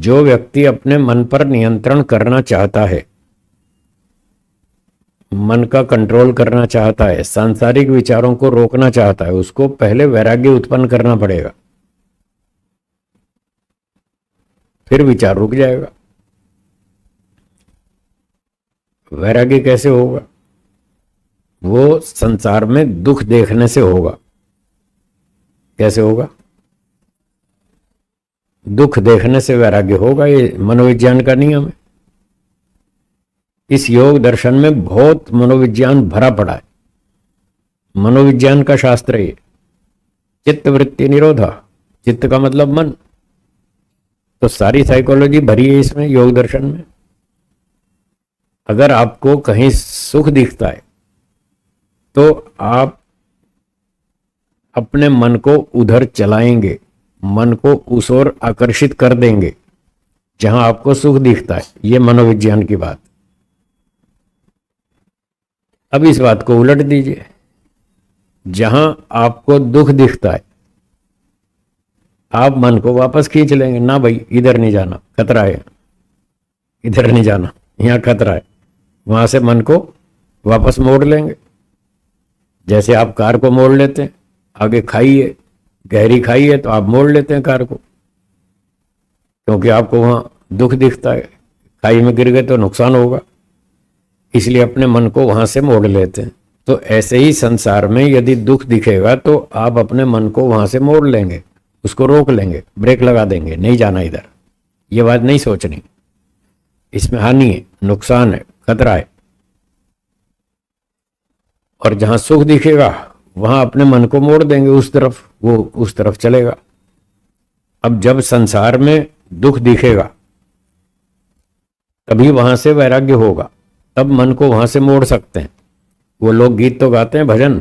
जो व्यक्ति अपने मन पर नियंत्रण करना चाहता है, मन का कंट्रोल करना चाहता है, सांसारिक विचारों को रोकना चाहता है, उसको पहले वैराग्य उत्पन्न करना पड़ेगा, फिर विचार रुक जाएगा। वैराग्य कैसे होगा? वो संसार में दुख देखने से होगा। कैसे होगा? दुख देखने से वैराग्य होगा। ये मनोविज्ञान का नियम है। इस योग दर्शन में बहुत मनोविज्ञान भरा पड़ा है। मनोविज्ञान का शास्त्र है ये। चित्त वृत्ति निरोधा, चित्त का मतलब मन, तो सारी साइकोलॉजी भरी है इसमें, योग दर्शन में। अगर आपको कहीं सुख दिखता है तो आप अपने मन को उधर चलाएंगे, मन को उस ओर आकर्षित कर देंगे जहां आपको सुख दिखता है। यह मनोविज्ञान की बात। अब इस बात को उलट दीजिए, जहां आपको दुख दिखता है आप मन को वापस खींच लेंगे। ना भाई, इधर नहीं जाना, खतरा है, इधर नहीं जाना, यहां खतरा है। वहां से मन को वापस मोड़ लेंगे। जैसे आप कार को मोड़ लेते हैं, आगे खाई है, गहरी खाई है तो आप मोड़ लेते हैं कार को, क्योंकि आपको वहां दुख दिखता है, खाई में गिर गए तो नुकसान होगा, इसलिए अपने मन को वहां से मोड़ लेते हैं। तो ऐसे ही संसार में यदि दुख दिखेगा तो आप अपने मन को वहां से मोड़ लेंगे, उसको रोक लेंगे, ब्रेक लगा देंगे, नहीं जाना इधर। ये बात नहीं सोचनी, इसमें हानि है, नुकसान है, खतरा है। और जहां सुख दिखेगा वहां अपने मन को मोड़ देंगे उस तरफ, वो उस तरफ चलेगा। अब जब संसार में दुख दिखेगा तभी वहां से वैराग्य होगा, तब मन को वहां से मोड़ सकते हैं। वो लोग गीत तो गाते हैं, भजन,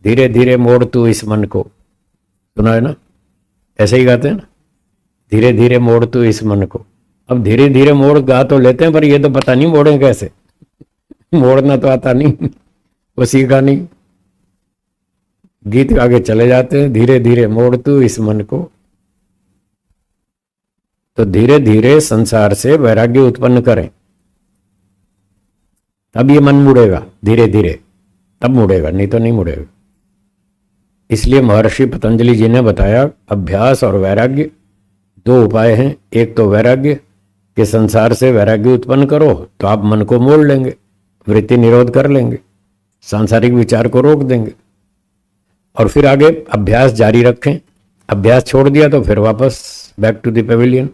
धीरे धीरे मोड़ तू इस मन को, सुना है ना? ऐसे ही गाते हैं ना, धीरे धीरे मोड़ तू इस मन को। अब धीरे धीरे मोड़ गा तो लेते हैं, पर ये तो पता नहीं मोड़े कैसे। मोड़ना तो आता नहीं, वो सीखा नहीं, गीत आगे चले जाते हैं, धीरे धीरे मोड़ तू इस मन को। तो धीरे धीरे संसार से वैराग्य उत्पन्न करें, तब ये मन मुड़ेगा, धीरे धीरे तब मुड़ेगा, नहीं तो नहीं मुड़ेगा। इसलिए महर्षि पतंजलि जी ने बताया, अभ्यास और वैराग्य दो उपाय हैं। एक तो वैराग्य के संसार से वैराग्य उत्पन्न करो तो आप मन को मोड़ लेंगे, वृत्ति निरोध कर लेंगे, सांसारिक विचार को रोक देंगे, और फिर आगे अभ्यास जारी रखें। अभ्यास छोड़ दिया तो फिर वापस बैक टू द पेविलियन,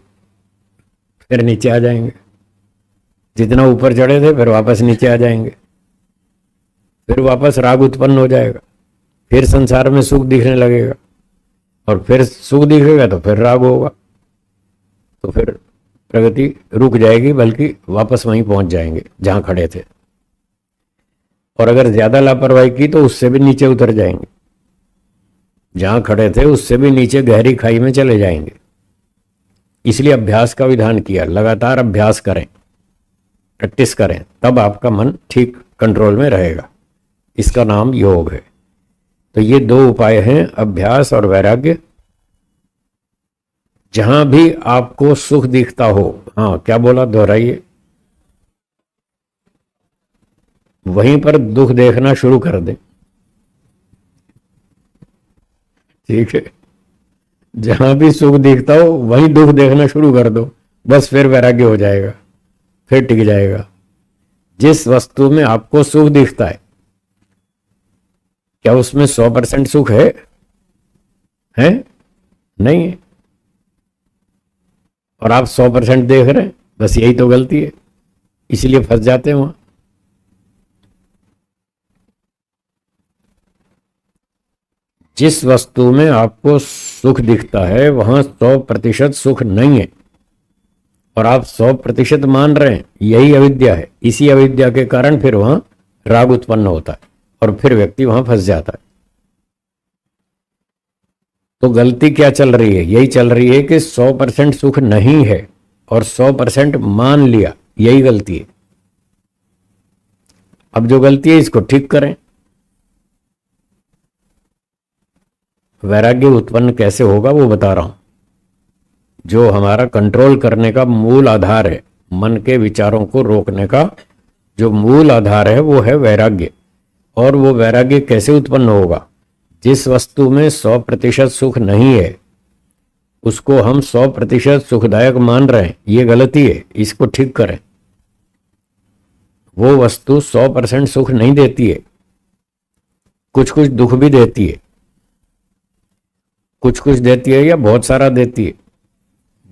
फिर नीचे आ जाएंगे। जितना ऊपर चढ़े थे फिर वापस नीचे आ जाएंगे, फिर वापस राग उत्पन्न हो जाएगा, फिर संसार में सुख दिखने लगेगा, और फिर सुख दिखेगा तो फिर राग होगा, तो फिर प्रगति रुक जाएगी, बल्कि वापस वहीं पहुंच जाएंगे जहां खड़े थे। और अगर ज्यादा लापरवाही की तो उससे भी नीचे उतर जाएंगे, जहां खड़े थे उससे भी नीचे गहरी खाई में चले जाएंगे। इसलिए अभ्यास का विधान किया, लगातार अभ्यास करें, प्रैक्टिस करें, तब आपका मन ठीक कंट्रोल में रहेगा। इसका नाम योग है। तो ये दो उपाय हैं, अभ्यास और वैराग्य। जहां भी आपको सुख दिखता हो, हाँ क्या बोला, दोहराइए, वहीं पर दुख देखना शुरू कर दें। ठीक है, जहां भी सुख दिखता हो वहीं दुख देखना शुरू कर दो, बस फिर वैराग्य हो जाएगा, फिर टिक जाएगा। जिस वस्तु में आपको सुख दिखता है, क्या उसमें 100% सुख है? नहीं है। और आप 100% देख रहे हैं, बस यही तो गलती है, इसलिए फंस जाते हैं वहां। जिस वस्तु में आपको सुख दिखता है वहां 100% सुख नहीं है, और आप 100% मान रहे हैं, यही अविद्या है। इसी अविद्या के कारण फिर वहां राग उत्पन्न होता है, और फिर व्यक्ति वहां फंस जाता है। तो गलती क्या चल रही है? यही चल रही है कि 100% सुख नहीं है और 100% मान लिया, यही गलती है। अब जो गलती है इसको ठीक करें। वैराग्य उत्पन्न कैसे होगा वो बता रहा हूं। जो हमारा कंट्रोल करने का मूल आधार है, मन के विचारों को रोकने का जो मूल आधार है वो है वैराग्य। और वो वैराग्य कैसे उत्पन्न होगा? जिस वस्तु में 100% सुख नहीं है उसको हम 100% सुखदायक मान रहे हैं, ये गलती है, इसको ठीक करें। वो वस्तु 100% सुख नहीं देती है, कुछ कुछ दुख भी देती है, कुछ कुछ देती है या बहुत सारा देती है,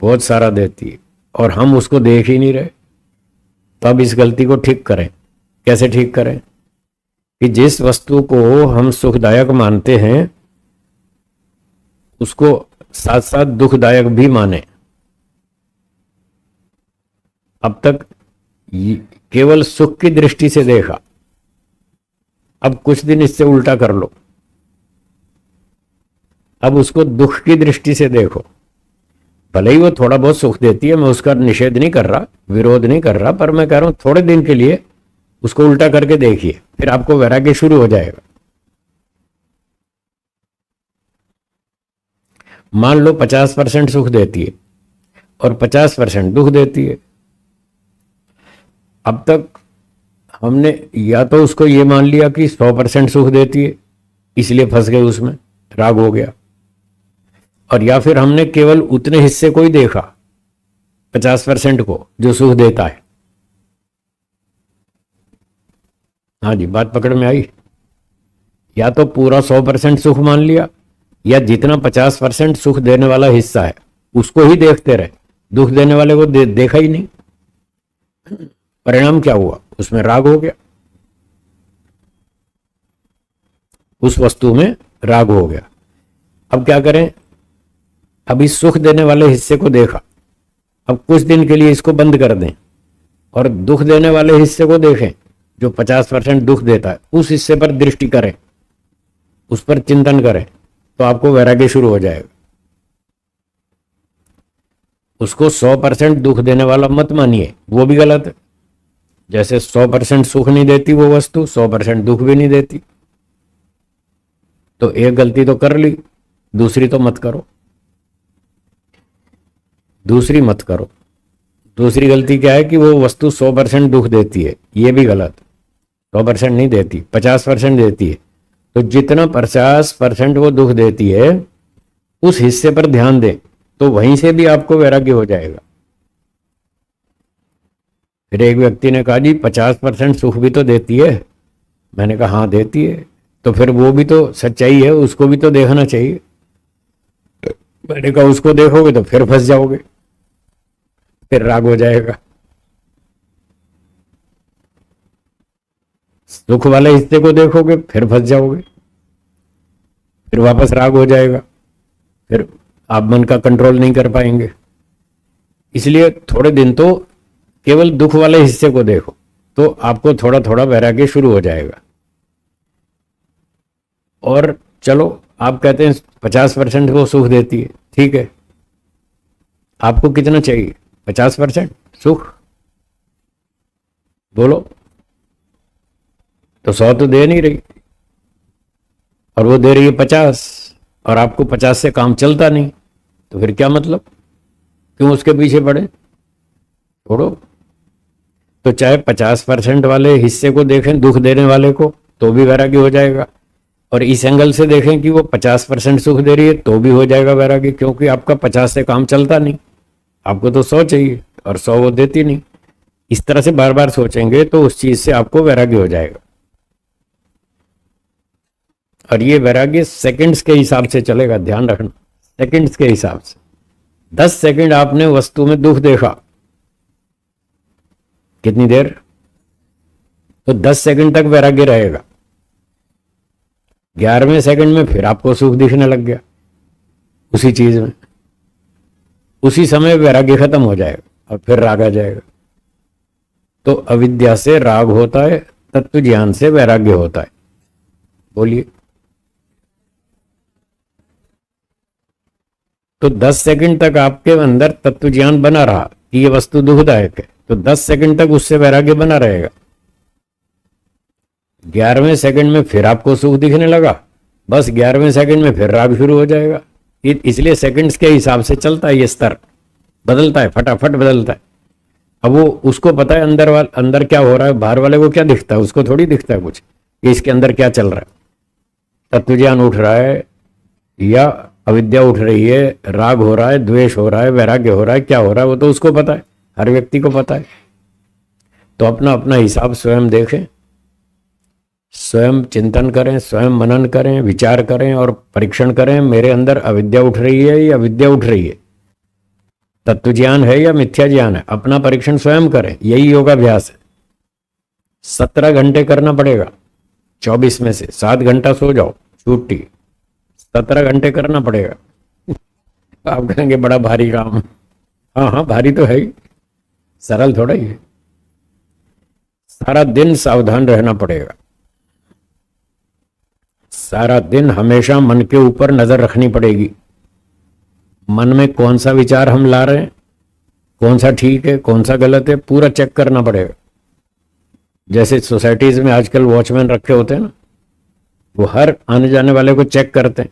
बहुत सारा देती है, और हम उसको देख ही नहीं रहे। तब इस गलती को ठीक करें। कैसे ठीक करें? कि जिस वस्तु को हम सुखदायक मानते हैं उसको साथ साथ दुखदायक भी माने। अब तक केवल सुख की दृष्टि से देखा, अब कुछ दिन इससे उल्टा कर लो, अब उसको दुख की दृष्टि से देखो। भले ही वो थोड़ा बहुत सुख देती है, मैं उसका निषेध नहीं कर रहा, विरोध नहीं कर रहा, पर मैं कह रहा हूं थोड़े दिन के लिए उसको उल्टा करके देखिए, फिर आपको वैराग्य शुरू हो जाएगा। मान लो 50% सुख देती है और 50% दुख देती है। अब तक हमने या तो उसको ये मान लिया कि 100% सुख देती है, इसलिए फंस गए उसमें, राग हो गया। और या फिर हमने केवल उतने हिस्से को ही देखा, 50% को जो सुख देता है। हाँ जी, बात पकड़ में आई? या तो पूरा 100% सुख मान लिया, या जितना 50% सुख देने वाला हिस्सा है उसको ही देखते रहे, दुख देने वाले को देखा ही नहीं। परिणाम क्या हुआ? उसमें राग हो गया, उस वस्तु में राग हो गया। अब क्या करें? अभी सुख देने वाले हिस्से को देखा, अब कुछ दिन के लिए इसको बंद कर दें और दुख देने वाले हिस्से को देखें जो 50% दुख देता है, उस हिस्से पर दृष्टि करें, उस पर चिंतन करें, तो आपको वैराग्य शुरू हो जाएगा। उसको 100% दुख देने वाला मत मानिए, वो भी गलत है। जैसे 100% सुख नहीं देती वो वस्तु, 100% दुख भी नहीं देती। तो एक गलती तो कर ली, दूसरी तो मत करो, दूसरी मत करो। दूसरी गलती क्या है कि वो वस्तु 100% दुख देती है, ये भी गलत। 100% नहीं देती, 50% देती है। तो जितना 50% वो दुख देती है उस हिस्से पर ध्यान दें, तो वहीं से भी आपको वैराग्य हो जाएगा। फिर एक व्यक्ति ने कहा जी 50% सुख भी तो देती है। मैंने कहा हाँ देती है, तो फिर वो भी तो सच्चाई है, उसको भी तो देखना चाहिए। मैंने कहा उसको देखोगे तो फिर फंस जाओगे, फिर राग हो जाएगा। सुख वाले हिस्से को देखोगे फिर फंस जाओगे, फिर वापस राग हो जाएगा, फिर आप मन का कंट्रोल नहीं कर पाएंगे। इसलिए थोड़े दिन तो केवल दुख वाले हिस्से को देखो, तो आपको थोड़ा थोड़ा वैराग्य शुरू हो जाएगा। और चलो आप कहते हैं 50% वो सुख देती है, ठीक है, आपको कितना चाहिए? 50% सुख बोलो, तो 100 तो दे नहीं रही, और वो दे रही है 50, और आपको 50 से काम चलता नहीं, तो फिर क्या मतलब? क्यों उसके पीछे पड़े? छोड़ो। तो चाहे 50% वाले हिस्से को देखें, दुख देने वाले को, तो भी वैराग्य हो जाएगा। और इस एंगल से देखें कि वो 50% सुख दे रही है, तो भी हो जाएगा वैराग्य, क्योंकि आपका 50 से काम चलता नहीं, आपको तो 100 चाहिए और 100 वो देती नहीं। इस तरह से बार बार सोचेंगे तो उस चीज से आपको वैराग्य हो जाएगा। और ये वैराग्य सेकंड्स के हिसाब से चलेगा, ध्यान रखना, सेकंड्स के हिसाब से। 10 सेकंड आपने वस्तु में दुख देखा, कितनी देर? तो 10 सेकंड तक वैराग्य रहेगा। 11वें सेकंड में फिर आपको सुख दिखने लग गया उसी चीज में, उसी समय वैराग्य खत्म हो जाएगा और फिर राग आ जाएगा। तो अविद्या से राग होता है, तत्व ज्ञान से वैराग्य होता है। बोलिए। तो 10 सेकंड तक आपके अंदर तत्व ज्ञान बना रहा कि ये वस्तु दुखदायक है, तो 10 सेकंड तक उससे वैराग्य बना रहेगा। 11वें सेकंड में फिर आपको सुख दिखने लगा, बस 11वें सेकंड में फिर राग शुरू हो जाएगा। इसलिए सेकंड्स के हिसाब से चलता है ये स्तर। बदलता है, फटाफट बदलता है। अब वो उसको पता है अंदर क्या हो रहा है, बाहर वाले को क्या दिखता है, उसको थोड़ी दिखता है कुछ कि इसके अंदर क्या चल रहा है। तत्व ज्ञान उठ रहा है या अविद्या उठ रही है, राग हो रहा है, द्वेष हो रहा है, वैराग्य हो रहा है, क्या हो रहा है वो तो उसको पता है, हर व्यक्ति को पता है। तो अपना अपना हिसाब स्वयं देखें, स्वयं चिंतन करें, स्वयं मनन करें, विचार करें और परीक्षण करें, मेरे अंदर अविद्या उठ रही है या विद्या उठ रही है, तत्व ज्ञान है या मिथ्या ज्ञान है। अपना परीक्षण स्वयं करें, यही योगाभ्यास है। 17 घंटे करना पड़ेगा, 24 में से 7 घंटा सो जाओ, छुट्टी, 17 घंटे करना पड़ेगा। आप कहेंगे बड़ा भारी काम। हाँ हाँ, भारी तो है ही, सरल थोड़ा ही है। सारा दिन सावधान रहना पड़ेगा, सारा दिन हमेशा मन के ऊपर नजर रखनी पड़ेगी। मन में कौन सा विचार हम ला रहे हैं, कौन सा ठीक है, कौन सा गलत है, पूरा चेक करना पड़ेगा। जैसे सोसाइटीज में आजकल वॉचमैन रखे होते हैं ना, वो हर आने जाने वाले को चेक करते हैं।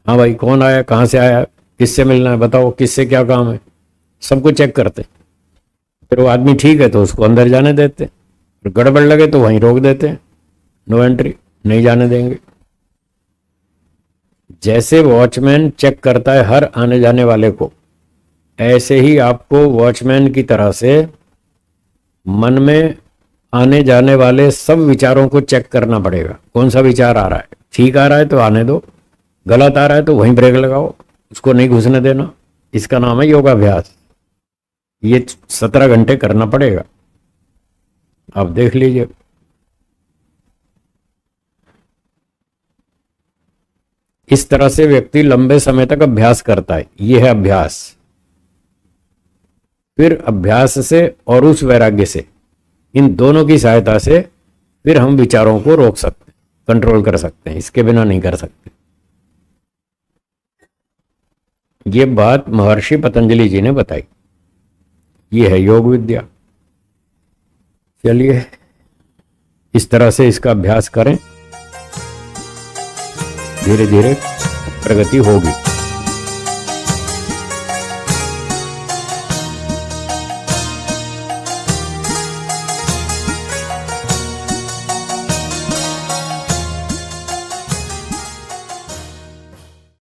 हाँ भाई, कौन आया, कहाँ से आया, किससे मिलना है, बताओ किससे क्या काम है, सबको चेक करते हैं। फिर वो आदमी ठीक है तो उसको अंदर जाने देते हैं, फिर गड़बड़ लगे तो वहीं रोक देते हैं, नो एंट्री, नहीं जाने देंगे। जैसे वॉचमैन चेक करता है हर आने जाने वाले को, ऐसे ही आपको वॉचमैन की तरह से मन में आने जाने वाले सब विचारों को चेक करना पड़ेगा। कौन सा विचार आ रहा है, ठीक आ रहा है तो आने दो, गलत आ रहा है तो वहीं ब्रेक लगाओ, उसको नहीं घुसने देना। इसका नाम है योगाभ्यास। ये 17 घंटे करना पड़ेगा, आप देख लीजिए। इस तरह से व्यक्ति लंबे समय तक अभ्यास करता है, यह है अभ्यास। फिर अभ्यास से और उस वैराग्य से, इन दोनों की सहायता से फिर हम विचारों को रोक सकते हैं, कंट्रोल कर सकते हैं, इसके बिना नहीं कर सकते। ये बात महर्षि पतंजलि जी ने बताई, ये है योग विद्या। चलिए इस तरह से इसका अभ्यास करें, धीरे धीरे प्रगति होगी।